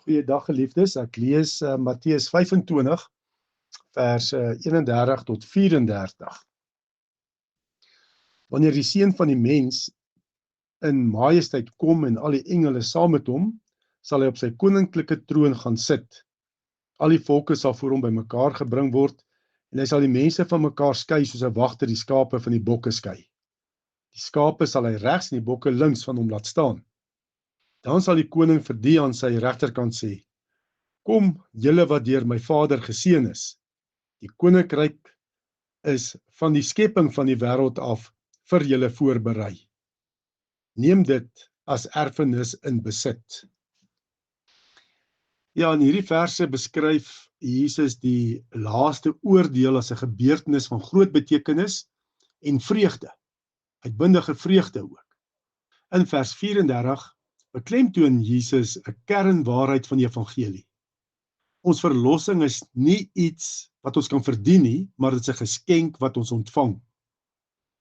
Goeiedag geliefdes, ek lees Matteus 25 vers 31 tot 34. Wanneer die Seun van die mens in majesteit kom en al die engele saam met hom, sal hy op sy koninklike troon gaan sit. Al die volke sal voor hom bymekaar gebring word en hy sal die mense van mekaar skei soos 'n wagter die skape van die bokke skei. Die skape sal hy regs en die bokke links van hom laat staan. Dan sal die koning vir die aan sy regterkant sê: Kom, julle wat deur my Vader geseën is. Die koninkryk is van die skepping van die wêreld af vir julle voorberei. Neem dit as erfenis in besit. Ja, in hierdie verse beskryf Jesus die laaste oordeel as 'n gebeurtenis van groot betekenis en vreugde, uitbundige vreugde ook. In vers 34 beklemtoon Jesus 'n kernwaarheid van die evangelie. Ons verlossing is nie iets wat ons kan verdien nie, maar dit is 'n geskenk wat ons ontvang.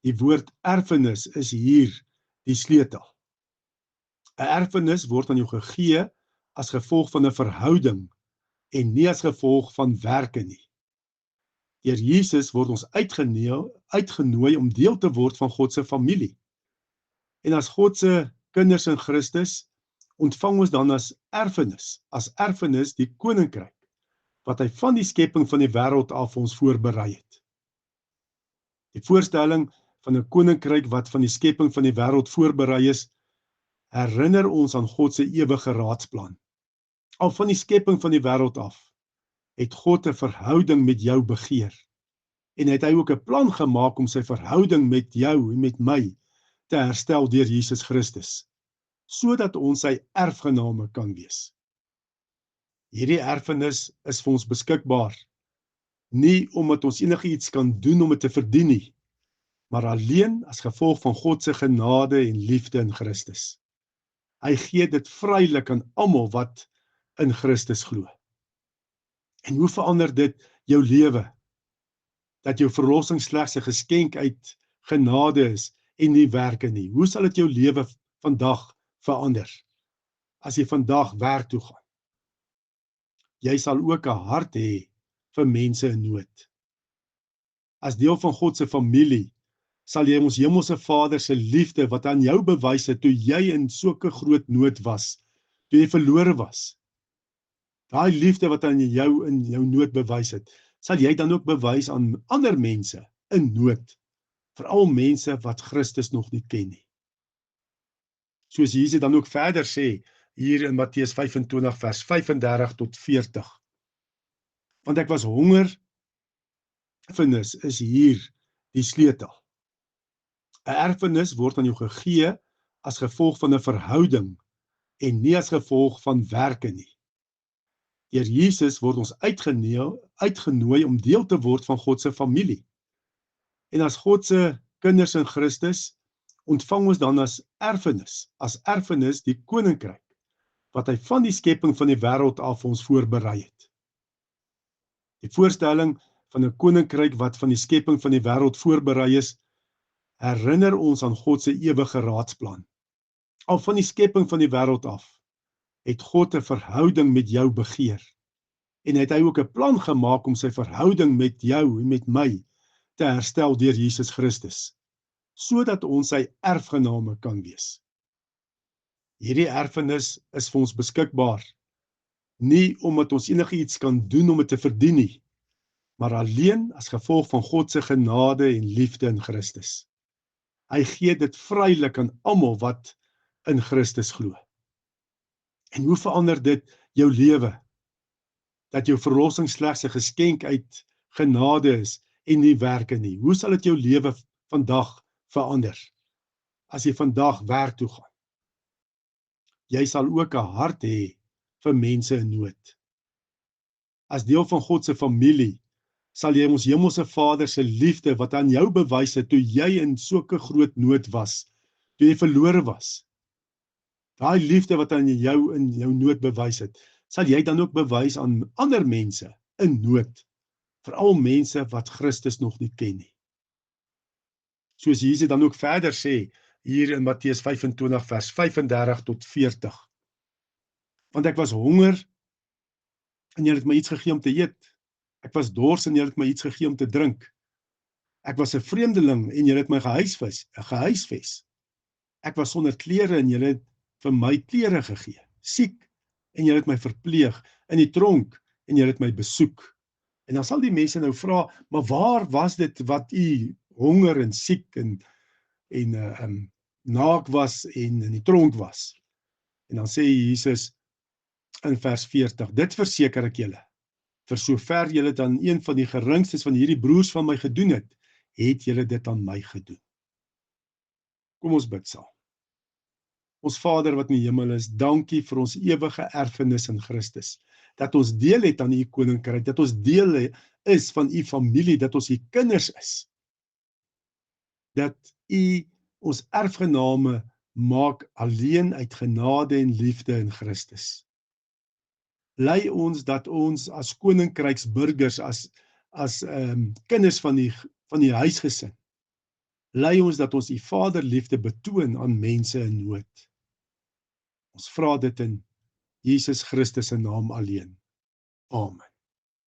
Die woord erfenis is hier die sleutel. 'n Erfenis word aan jou gegee as gevolg van 'n verhouding en nie as gevolg van werke nie. Deur Jesus word ons uitgenooi om deel te word van God se familie. En as God se kinders in Christus ontvang ons dan as erfenis die koninkryk wat hy van die skepping van die wêreld af ons voorberei het. Die voorstelling van 'n koninkryk wat van die skepping van die wêreld voorberei is, herinner ons aan God se ewige raadsplan. Al van die skepping van die wêreld af het God 'n verhouding met jou begeer. En het hy ook 'n plan gemaak om sy verhouding met jou en met my te herstel deur Jesus Christus, sodat ons sy erfgename kan wees. Hierdie erfenis is vir ons beskikbaar, nie omdat ons enigiets kan doen om dit te verdien nie, maar alleen as gevolg van God se genade en liefde in Christus. Hy gee dit vrylik aan almal wat in Christus glo. En hoe verander dit jou lewe? Dat jou verlossing slegs 'n geskenk uit genade is en nie werke nie. Hoe sal dit jou lewe vandag verander? As jy vandag werk toe gaan. Jy sal ook 'n hart hê vir mense in nood. As deel van God se familie, sal jy ons hemelse Vader se liefde wat aan jou bewys het toe jy in sulke groot nood was, toe jy verlore was. Daai liefde wat aan jou in jou nood bewys het, sal jy dan ook bewys aan ander mense in nood, veral mense wat Christus nog nie ken nie. Soos Jesus dan ook verder sê, hier in Matteus 25 vers 35 tot 40. Want ek was honger, erfenis is hier die sleutel. 'n Erfenis word aan jou gegee as gevolg van 'n verhouding en nie as gevolg van werke nie. Deur Jesus word ons uitgenooi om deel te word van God se familie. En as God se kinders in Christus ontvang ons dan as erfenis die koninkryk wat hy van die skepping van die wêreld af ons voorberei het. Die voorstelling van 'n koninkryk wat van die skepping van die wêreld voorberei is, herinner ons aan God se ewige raadsplan. Al van die skepping van die wêreld af het God 'n verhouding met jou begeer. En het hy ook 'n plan gemaak om sy verhouding met jou en met my te herstel deur Jesus Christus, sodat ons sy erfgename kan wees. Hierdie erfenis is vir ons beskikbaar, nie omdat ons enigiets kan doen om dit te verdien nie, maar alleen as gevolg van God se genade en liefde in Christus. Hy gee dit vrylik aan almal wat in Christus glo. En hoe verander dit jou lewe? Dat jou verlossing slegs 'n geskenk uit genade is en nie werke nie. Hoe sal dit jou lewe vandag verander? As jy vandag werk toe gaan. Jy sal ook 'n hart hê vir mense in nood. As deel van God se familie, sal jy ons hemelse Vader se liefde wat aan jou bewys het toe jy in sulke groot nood was, toe jy verlore was. Daai liefde wat aan jou in jou nood bewys het, sal jy dan ook bewys aan ander mense in nood, veral mense wat Christus nog nie ken nie. Soos Jesus dan ook verder sê, hier in Matteus 25 vers 35 tot 40. Want ek was honger, en julle het my iets gegee om te eet. Ek was dors en julle het my iets gegee om te drink. Ek was 'n vreemdeling en julle het my gehuisves. Ek was sonder klere en julle het vir my klere gegee. Siek en julle het my verpleeg. In die tronk en julle het my besoek. En dan sal die mense nou vra, maar waar was dit wat u honger en siek en naak was en in die tronk was? En dan sê Jesus in vers 40, dit verseker ek julle, vir sover julle dan een van die geringstes van hierdie broers van my gedoen het julle dit aan my gedoen. Kom ons bid saam. Ons Vader wat in die hemel is, dankie vir ons ewige erfenis in Christus, dat ons deel het aan u koninkryk, dat ons deel is van u familie, dat ons u kinders is, dat u ons erfgename maak alleen uit genade en liefde in Christus. Lei ons dat ons as koninkryksburgers, as kinders van die huisgesin, lei ons dat ons die vaderliefde betoon aan mense in nood. Ons vra dit in Jesus Christus se naam alleen. Amen.